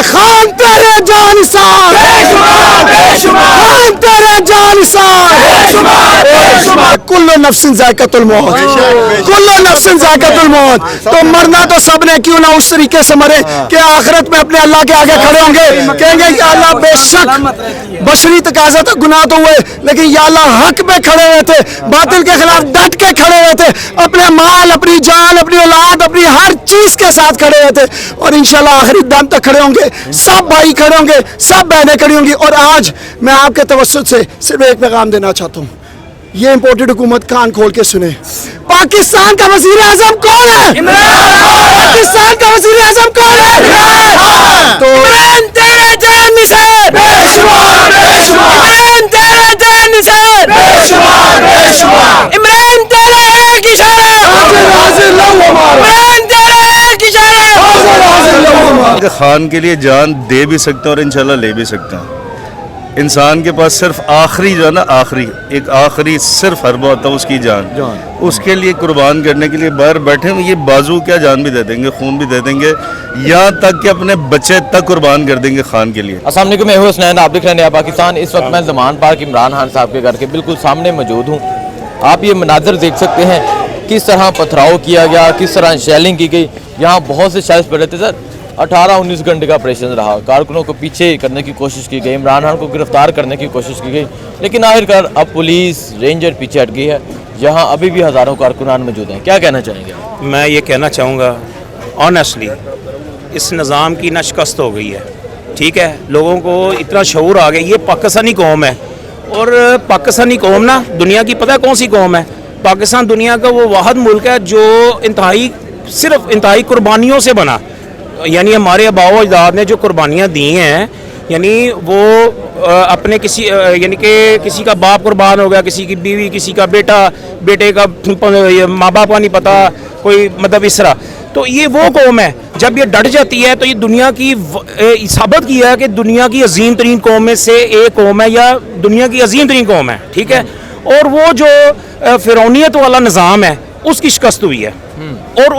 خان تیرے جانسار خان تیرے جانسار کل نفس ذائقۃ الموت کل نفس ذائقۃ الموت. تو مرنا تو سب نے کیوں نہ اس طریقے سے مرے کہ آخرت میں اپنے اللہ کے آگے کھڑے ہوں گے, کہیں گے یا اللہ بے شک بشری تقاضا تھا, گناہ تو ہوئے لیکن یا اللہ حق پہ کھڑے ہوئے تھے, باطل کے خلاف ڈٹ کے کھڑے ہوئے تھے, اپنے مال اپنی جان اپنی اولاد اپنی ہر چیز کے ساتھ کھڑے ہوئے تھے, اور انشاءاللہ آخری دم تک کھڑے ہوں گے. سب بھائی کھڑے ہوں گے, سب بہنیں کھڑی ہوں گی. اور آج میں آپ کے توسط سے صرف ایک پیغام دینا چاہتا ہوں, یہ امپورٹڈ حکومت کان کھول کے سنے. پاکستان کا وزیر اعظم کون ہے؟ پاکستان کا وزیر اعظم کون ہے؟ تو عمران تیرے جان نثار, عمران تیرے جان نثار, عمران تیرا ایک اشارہ, عمران تیرا ایک اشارہ. خان کے لیے جان دے بھی سکتے ہیں اور انشاءاللہ لے بھی سکتے ہیں. انسان کے پاس صرف آخری جو ہے نا, آخری ایک آخری صرف حربہ ہوتا ہے اس کی جان, اس کے لیے قربان کرنے کے لیے باہر بیٹھے ہیں. یہ بازو کیا جان بھی دے دیں گے, خون بھی دے دیں گے, یہاں تک کہ اپنے بچے تک قربان کر دیں گے خان کے لیے. السلام علیکم, میں ہوں حسنین, آپ دیکھ رہے ہیں نیا پاکستان. اس وقت میں زمان پارک عمران خان صاحب کے گھر کے بالکل سامنے موجود ہوں. آپ یہ مناظر دیکھ سکتے ہیں کس طرح پتھراؤ کیا گیا, کس طرح شیلنگ کی گئی. یہاں بہت سے شخص پڑے تھے سر. 18-19 گھنٹے کا آپریشن رہا, کارکنوں کو پیچھے کرنے کی کوشش کی گئی, عمران خان کو گرفتار کرنے کی کوشش کی گئی, لیکن آخرکار اب پولیس رینجر پیچھے ہٹ گئی ہے. یہاں ابھی بھی ہزاروں کارکنان موجود ہیں. کیا کہنا چاہیں گے؟ میں یہ کہنا چاہوں گا آنیسٹلی اس نظام کی نشکست ہو گئی ہے. ٹھیک ہے, لوگوں کو اتنا شعور آ گیا. یہ پاکستانی قوم ہے, اور پاکستانی قوم نا دنیا کی پتہ ہے کون سی قوم ہے؟ پاکستان دنیا کا وہ واحد ملک ہے جو صرف انتہائی قربانیوں سے بنا. یعنی ہمارے آباء و اجداد نے جو قربانیاں دی ہیں, یعنی وہ اپنے یعنی کہ کسی کا باپ قربان ہو گیا, کسی کی بیوی, کسی کا بیٹا, بیٹے کا ماں باپ کا نہیں پتہ, کوئی مطلب اس طرح. تو یہ وہ قوم ہے جب یہ ڈٹ جاتی ہے تو یہ دنیا کی ثابت کیا ہے کہ دنیا کی عظیم ترین قوم میں سے ایک قوم ہے, یا دنیا کی عظیم ترین قوم ہے. ٹھیک ہے, اور وہ جو فرعونیت والا نظام ہے اس کی شکست ہوئی ہے, اور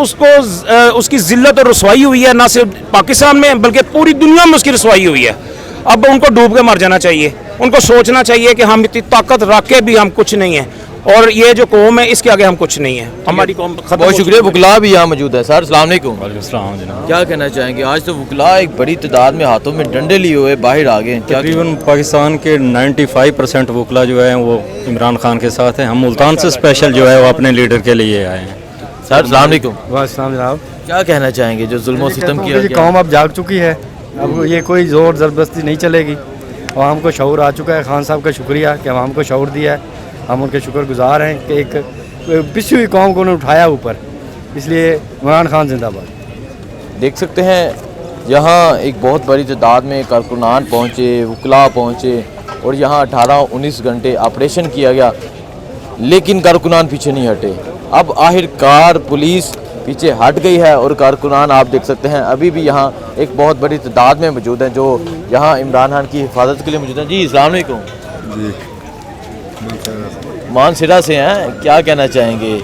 اس کی ذلت اور رسوائی ہوئی ہے, نہ صرف پاکستان میں بلکہ پوری دنیا میں اس کی رسوائی ہوئی ہے. اب ان کو ڈوب کے مر جانا چاہیے, ان کو سوچنا چاہیے کہ ہم اتنی طاقت رکھ کے بھی ہم کچھ نہیں ہیں, اور یہ جو قوم ہے اس کے آگے ہم کچھ نہیں ہیں. ہماری قوم بہت شکریہ. وکلا بھی یہاں موجود ہے. سر السلام علیکم. وعلیکم السلام جناب. کیا کہنا چاہیں گے؟ آج تو وکلا ایک بڑی تعداد میں ہاتھوں میں ڈنڈے لیے ہوئے باہر آ گئے. تقریباً پاکستان کے 95% وکلا جو ہیں وہ عمران خان کے ساتھ ہیں. ہم ملتان سے اسپیشل جو ہے وہ اپنے لیڈر کے لیے آئے ہیں. سر السلام علیکم. وعلیکم السلام جناب. کیا کہنا چاہیں گے جو ظلم و ستم کیا گیا؟ قوم اب جاگ چکی ہے, اب یہ کوئی زور زبردستی نہیں چلے گی. عوام کو شعور آ چکا ہے. خان صاحب کا شکریہ کہ عوام کو شعور دیا ہے, ہم ان کے شکر گزار ہیں کہ ایک پچھی ہوئی قوم کو انہوں نے اٹھایا اوپر. اس لیے عمران خان زندہ باد. دیکھ سکتے ہیں یہاں ایک بہت بڑی تعداد میں کارکنان پہنچے, وکلا پہنچے, اور یہاں 18-19 گھنٹے آپریشن کیا گیا, لیکن کارکنان پیچھے نہیں ہٹے. اب آخرکار پولیس پیچھے ہٹ گئی ہے, اور کارکنان آپ دیکھ سکتے ہیں ابھی بھی یہاں ایک بہت بڑی تعداد میں موجود ہیں جو یہاں عمران خان کی حفاظت کے لیے موجود ہیں. جی السلام علیکم. جی مانسیرا سے ہیں, کیا کہنا چاہیں گے؟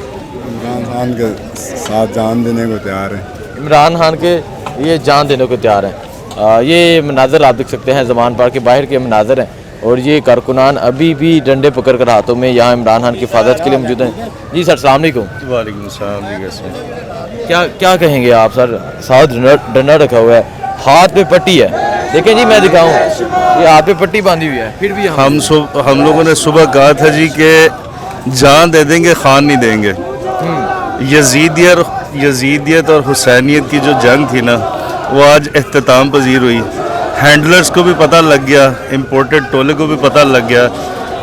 عمران خان کے ساتھ جان دینے کو تیار ہیں. عمران خان کے یہ جان دینے کو تیار ہیں. یہ مناظر آپ دیکھ سکتے ہیں زمان پارک کے باہر کے مناظر ہیں, اور یہ کارکنان ابھی بھی ڈنڈے پکڑ کر ہاتھوں میں یہاں عمران خان کی حفاظت کے لیے موجود ہیں. جی سر السلام علیکم. وعلیکم السلام. جی کیسے کیا کہیں گے آپ سر؟ ساتھ ڈنڈا رکھا ہوا ہے, ہاتھ پہ پٹی ہے. دیکھیں جی میں دکھاؤں, یہ ہاتھ پہ پٹی باندھی ہوئی ہے, پھر بھی ہم لوگوں نے صبح کہا تھا جی کہ جان دے دیں گے, خان نہیں دیں گے. یزیدیت اور حسینیت کی جو جنگ تھی نا وہ آج اختتام پذیر ہوئی. ہینڈلرز کو بھی پتہ لگ گیا, امپورٹڈ ٹولے کو بھی پتہ لگ گیا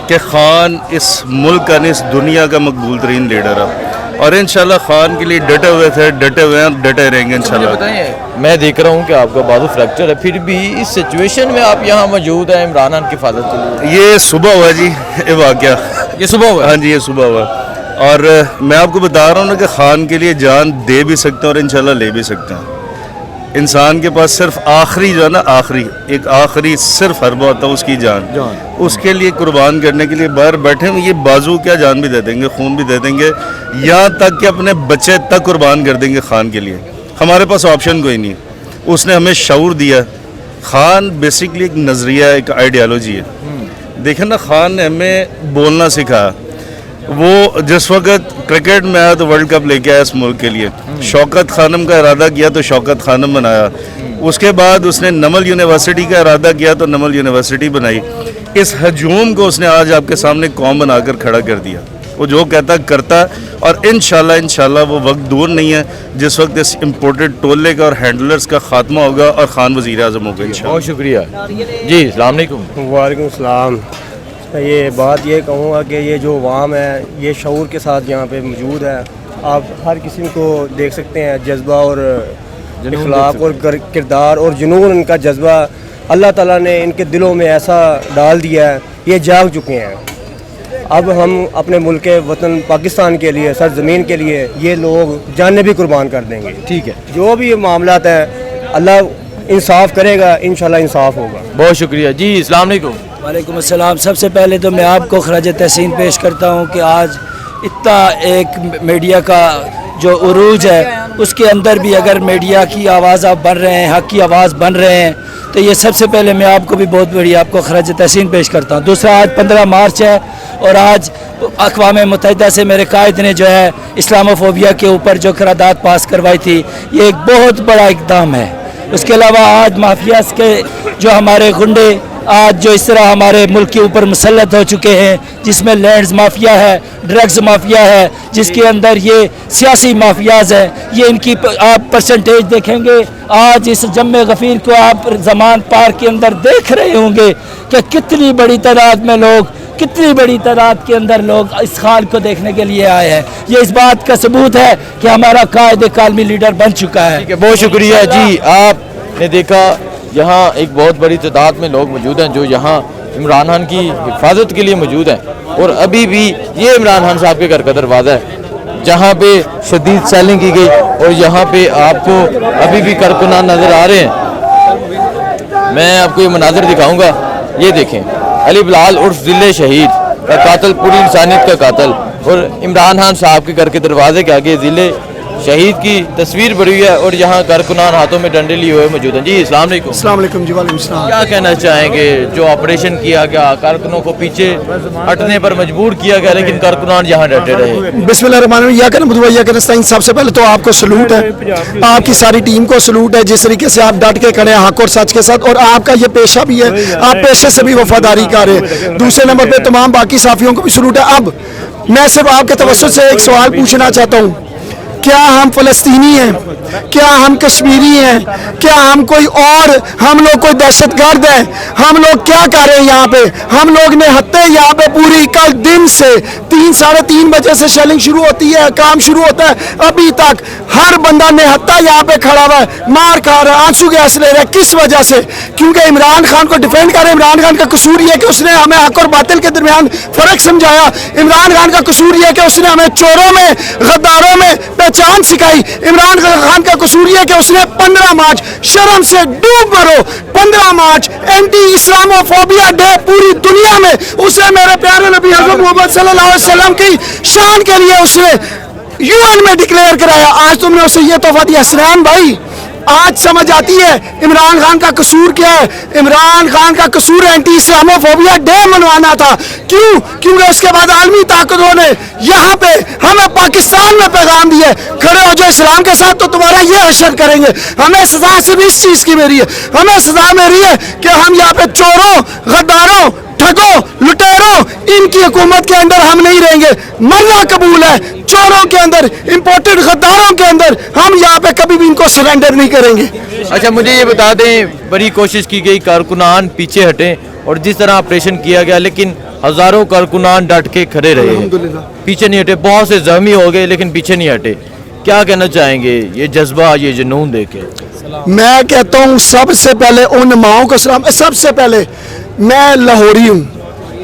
کہ خان اس ملک کا نہیں اس دنیا کا مقبول ترین لیڈر ہے, اور انشاءاللہ خان کے لیے ڈٹے ہوئے تھے, ڈٹے ہوئے ہیں, ڈٹے رہیں گے انشاءاللہ. میں دیکھ رہا ہوں کہ آپ کا بازو فریکچر ہے, پھر بھی اس سچویشن میں آپ یہاں موجود ہیں عمران خان کی حفاظت کے لیے. یہ صبح ہوا جی, یہ واقعہ یہ صبح ہوا؟ ہاں جی یہ صبح ہوا, اور میں آپ کو بتا رہا ہوں نا کہ خان کے لیے جان دے بھی سکتے ہیں اور انشاءاللہ لے بھی سکتے ہیں. انسان کے پاس صرف آخری جو ہے نا, ایک آخری صرف حربہ ہوتا ہے اس کی جان, اس کے لیے قربان کرنے کے لیے باہر بیٹھے ہیں. یہ بازو کیا جان بھی دے دیں گے, خون بھی دے دیں گے, یہاں تک کہ اپنے بچے تک قربان کر دیں گے خان کے لیے. ہمارے پاس آپشن کوئی نہیں. اس نے ہمیں شعور دیا خان بیسکلی ایک نظریہ ہے، ایک آئیڈیالوجی ہے. دیکھیں نا، خان نے ہمیں بولنا سکھایا. وہ جس وقت کرکٹ میں آیا تو ورلڈ کپ لے کے آیا اس ملک کے لیے. شوکت خانم کا ارادہ کیا تو شوکت خانم بنایا. اس کے بعد اس نے نمل یونیورسٹی کا ارادہ کیا تو نمل یونیورسٹی بنائی. اس ہجوم کو اس نے آج آپ کے سامنے قوم بنا کر کھڑا کر دیا. وہ جو کہتا کرتا، اور انشاءاللہ وہ وقت دور نہیں ہے جس وقت اس امپورٹڈ ٹولے کا اور ہینڈلرز کا خاتمہ ہوگا اور خان وزیر اعظم ہوگا انشاءاللہ. بہت شکریہ جی. السلام علیکم. وعلیکم السلام. یہ بات یہ کہوں گا کہ یہ جو عوام ہے یہ شعور کے ساتھ یہاں پہ موجود ہے. آپ ہر کسی کو دیکھ سکتے ہیں، جذبہ اور اخلاق اور کردار اور جنون ان کا جذبہ اللہ تعالیٰ نے ان کے دلوں میں ایسا ڈال دیا ہے، یہ جاگ چکے ہیں. اب ہم اپنے ملک وطن پاکستان کے لیے، سرزمین کے لیے یہ لوگ جانیں بھی قربان کر دیں گے. ٹھیک ہے. جو بھی معاملات ہیں اللہ انصاف کرے گا، انشاءاللہ انصاف ہوگا. بہت شکریہ جی. السلام علیکم. وعلیکم السلام. سب سے پہلے تو میں آپ کو خراج تحسین پیش کرتا ہوں کہ آج اتنا ایک میڈیا کا جو عروج ہے اس کے اندر بھی اگر میڈیا کی آواز آپ بن رہے ہیں، حق کی آواز بن رہے ہیں، تو یہ سب سے پہلے میں آپ کو بھی بہت بڑی آپ کو خراج تحسین پیش کرتا ہوں. دوسرا، آج 15 مارچ ہے اور آج اقوام متحدہ سے میرے قائد نے جو ہے اسلاموفوبیا کے اوپر جو قرارداد پاس کروائی تھی، یہ ایک بہت بڑا اقدام ہے. اس کے علاوہ آج مافیاز کے جو ہمارے گنڈے آج جو اس طرح ہمارے ملک کے اوپر مسلط ہو چکے ہیں، جس میں لینڈز مافیا ہے، ڈرگز مافیا ہے، جس کے اندر یہ سیاسی مافیاز ہیں، یہ ان کی آپ پرسنٹیج دیکھیں گے. آج اس جم غفیر کو آپ زمان پارک کے اندر دیکھ رہے ہوں گے کہ کتنی بڑی تعداد میں لوگ، کتنی بڑی تعداد کے اندر لوگ اس خال کو دیکھنے کے لیے آئے ہیں. یہ اس بات کا ثبوت ہے کہ ہمارا قائد کالمی لیڈر بن چکا ہے. بہت شکریہ جی. آپ نے دیکھا یہاں ایک بہت بڑی تعداد میں لوگ موجود ہیں جو یہاں عمران خان کی حفاظت کے لیے موجود ہیں، اور ابھی بھی یہ عمران خان صاحب کے گھر کا دروازہ ہے جہاں پہ شدید سیلنگ کی گئی، اور یہاں پہ آپ کو ابھی بھی کارکنان نظر آ رہے ہیں. میں آپ کو یہ مناظر دکھاؤں گا. یہ دیکھیں، علی بلال عرف ذل شہید کا قاتل، پوری انسانیت کا قاتل، اور عمران خان صاحب کے گھر کے دروازے کے آگے ذل شہید کی تصویر بڑی ہوئی ہے، اور یہاں کارکنان ہاتھوں میں ڈنڈے لیے ہوئے موجود ہیں. جی السلام علیکم. السلام علیکم جی. وعلیکم السلام. کیا کہنا چاہیں گے؟ جو آپریشن کیا گیا، کارکنوں کو پیچھے ہٹنے پر مجبور کیا گیا، لیکن کارکنان یہاں ڈٹے رہے. بسم اللہ الرحمن الرحیم. یا کرنا بدوا یا کرنا. سب سے پہلے تو آپ کو سلوٹ ہے، آپ کی ساری ٹیم کو سلوٹ ہے، جس طریقے سے آپ ڈٹ کے کھڑے ہیں حق اور سچ کے ساتھ، اور آپ کا یہ پیشہ بھی ہے، آپ پیشے سے بھی وفاداری کر رہے ہیں. دوسرے نمبر پہ تمام باقی صحافیوں کو بھی سلوٹ ہے. اب میں صرف آپ کے توسط سے ایک سوال پوچھنا چاہتا ہوں، کیا ہم فلسطینی ہیں؟ کیا ہم کشمیری ہیں؟ کیا ہم کوئی اور، ہم لوگ کوئی دہشت گرد ہیں؟ ہم لوگ کیا کر رہے ہیں یہاں پہ؟ ہم لوگ نے ہتے یہاں پہ پوری کل دن سے 3-3:30 بجے سے شیلنگ شروع ہوتی ہے، کام شروع ہوتا ہے، ابھی تک ہر بندہ نہتا یہاں پہ کھڑا ہوا ہے، مار کھا رہا ہے، آنسو گیس لے رہا ہے. کس وجہ سے؟ کیونکہ عمران خان کو ڈیفینڈ کر رہے ہیں. عمران خان کا قصور یہ ہے کہ اس نے ہمیں حق اور باطل کے درمیان فرق سمجھایا. عمران خان کا قصور یہ ہے کہ اس نے ہمیں چوروں میں، غداروں میں پہچان سکھائی. عمران خان کا قصور یہ ہے کہ اس نے 15 مارچ شرم سے ڈوب مرو 15 مارچ اینٹی اسلاموفوبیا ڈے پوری دنیا میں اسے میرے پیارے نبی حضرت محمد صلی اللہ علیہ وسلم کی شان کے لیے اس نے UN میں ڈکلیئر کرایا. آج تم نے اسے یہ تحفہ دیا. حسنین بھائی، آج سمجھ آتی ہے عمران خان کا قصور کیا ہے. عمران خان کا قصور اینٹی اسلاموفوبیا ڈے منوانا تھا. کیوں؟ کیونکہ اس کے بعد عالمی طاقتوں نے یہاں پہ ہمیں پاکستان میں پیغام دیا ہے، کھڑے ہو جو اسلام کے ساتھ تو تمہارا یہ حشر کریں گے. ہمیں سزا صرف اس چیز کی میری ہے، ہمیں سزا میری ہے کہ ہم یہاں پہ چوروں، غداروں، ٹھگوں، لٹیروں، ان کی حکومت کے اندر ہم نہیں رہیں گے. مرنا قبول ہے. چوروں کے اندر، امپورٹڈ غداروں کے اندر ہم یہاں پہ کبھی بھی ان کو سرنڈر نہیں کریں گے. اچھا مجھے یہ بتا دیں، بڑی کوشش کی گئی کارکنان پیچھے ہٹیں، اور جس طرح آپریشن کیا گیا، لیکن ہزاروں کارکنان ڈٹ کے کھڑے رہے، پیچھے نہیں ہٹے. بہت سے زخمی ہو گئے لیکن پیچھے نہیں ہٹے. کیا کہنا چاہیں گے یہ جذبہ، یہ جنون دیکھے؟ میں کہتا ہوں سب سے پہلے ان ماؤں کو سلام. سب سے پہلے میں لاہوری ہوں،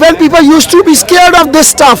when people used to be scared of this stuff।